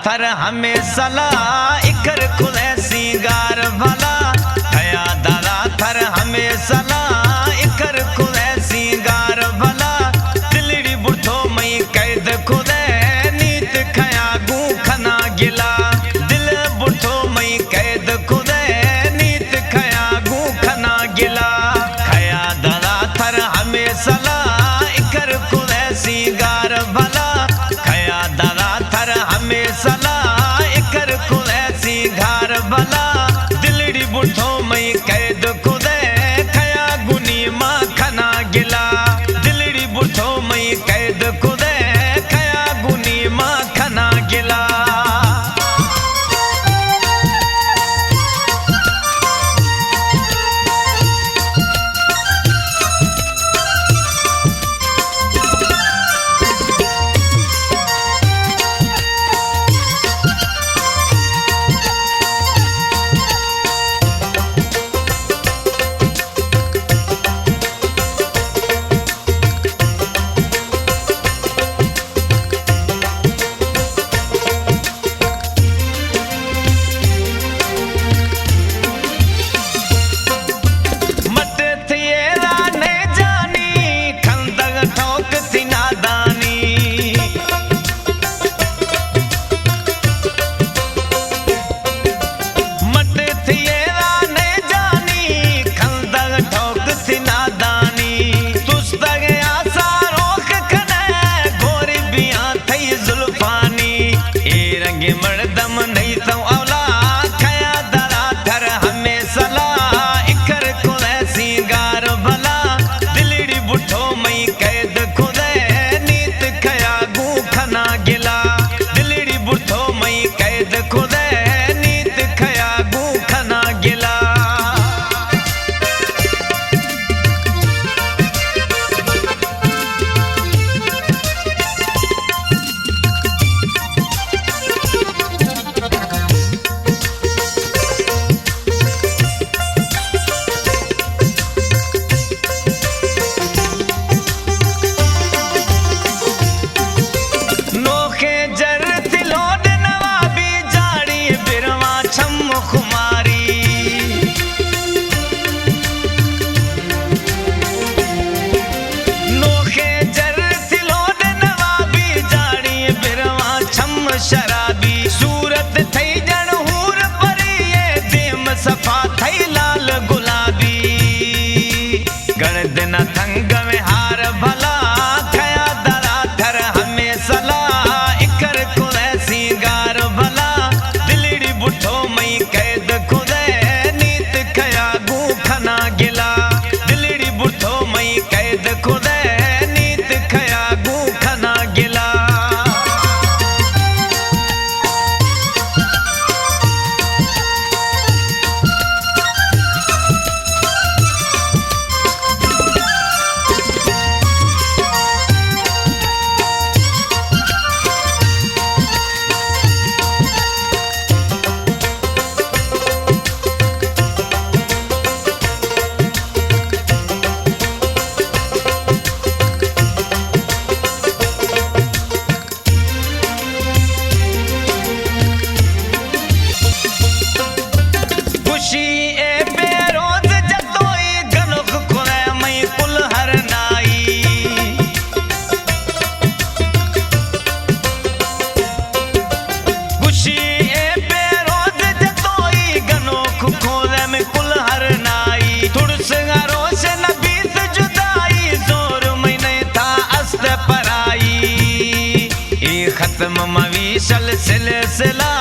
थर हमें सला इकर खुले सिंगार भला खया दादा थर हमें सला इकर खुले सिंगार भला दिलड़ी बुढ़ो मई कैद खुदे नीत खया गू खना गिला दिल बुढ़ो मई कैद खुदे नीत खया गू खना गिला खया दादा थर हमें सला इकर खुले सिंगार भला खया दादा थर हमें सला इकर खुले सिंगार भला दिलड़ी बुढ़ो मई कैद खुदे खया गुनी माँ खना गिला दिलड़ी बुढ़ो मई कैद खुदे खया गुनी माँ खना गिला मर्दम नहीं तो औला खया दरा थर हमें सला इकर खुले सिंगार भला दिलड़ी बुढ़ो मई कैद खुदे नीत खया गू खना गिला दिलड़ी बुढ़ो मई कैद खुदे नीत खया गू खना गिला शराबी सूरत थई जण हूर परी ये देम सफा थई लाल गुलाबी गण दिन थंग में हार भला खया दरा थर हमें सला इकर खुले सिंगार भला दिलड़ी बुढ़ो मई कैद खुदे नीत खया गू खना गिला दिलड़ी बुढ़ो मई कैद खुदे नीत खया गू खना गिला खत्म मवी सिलसिला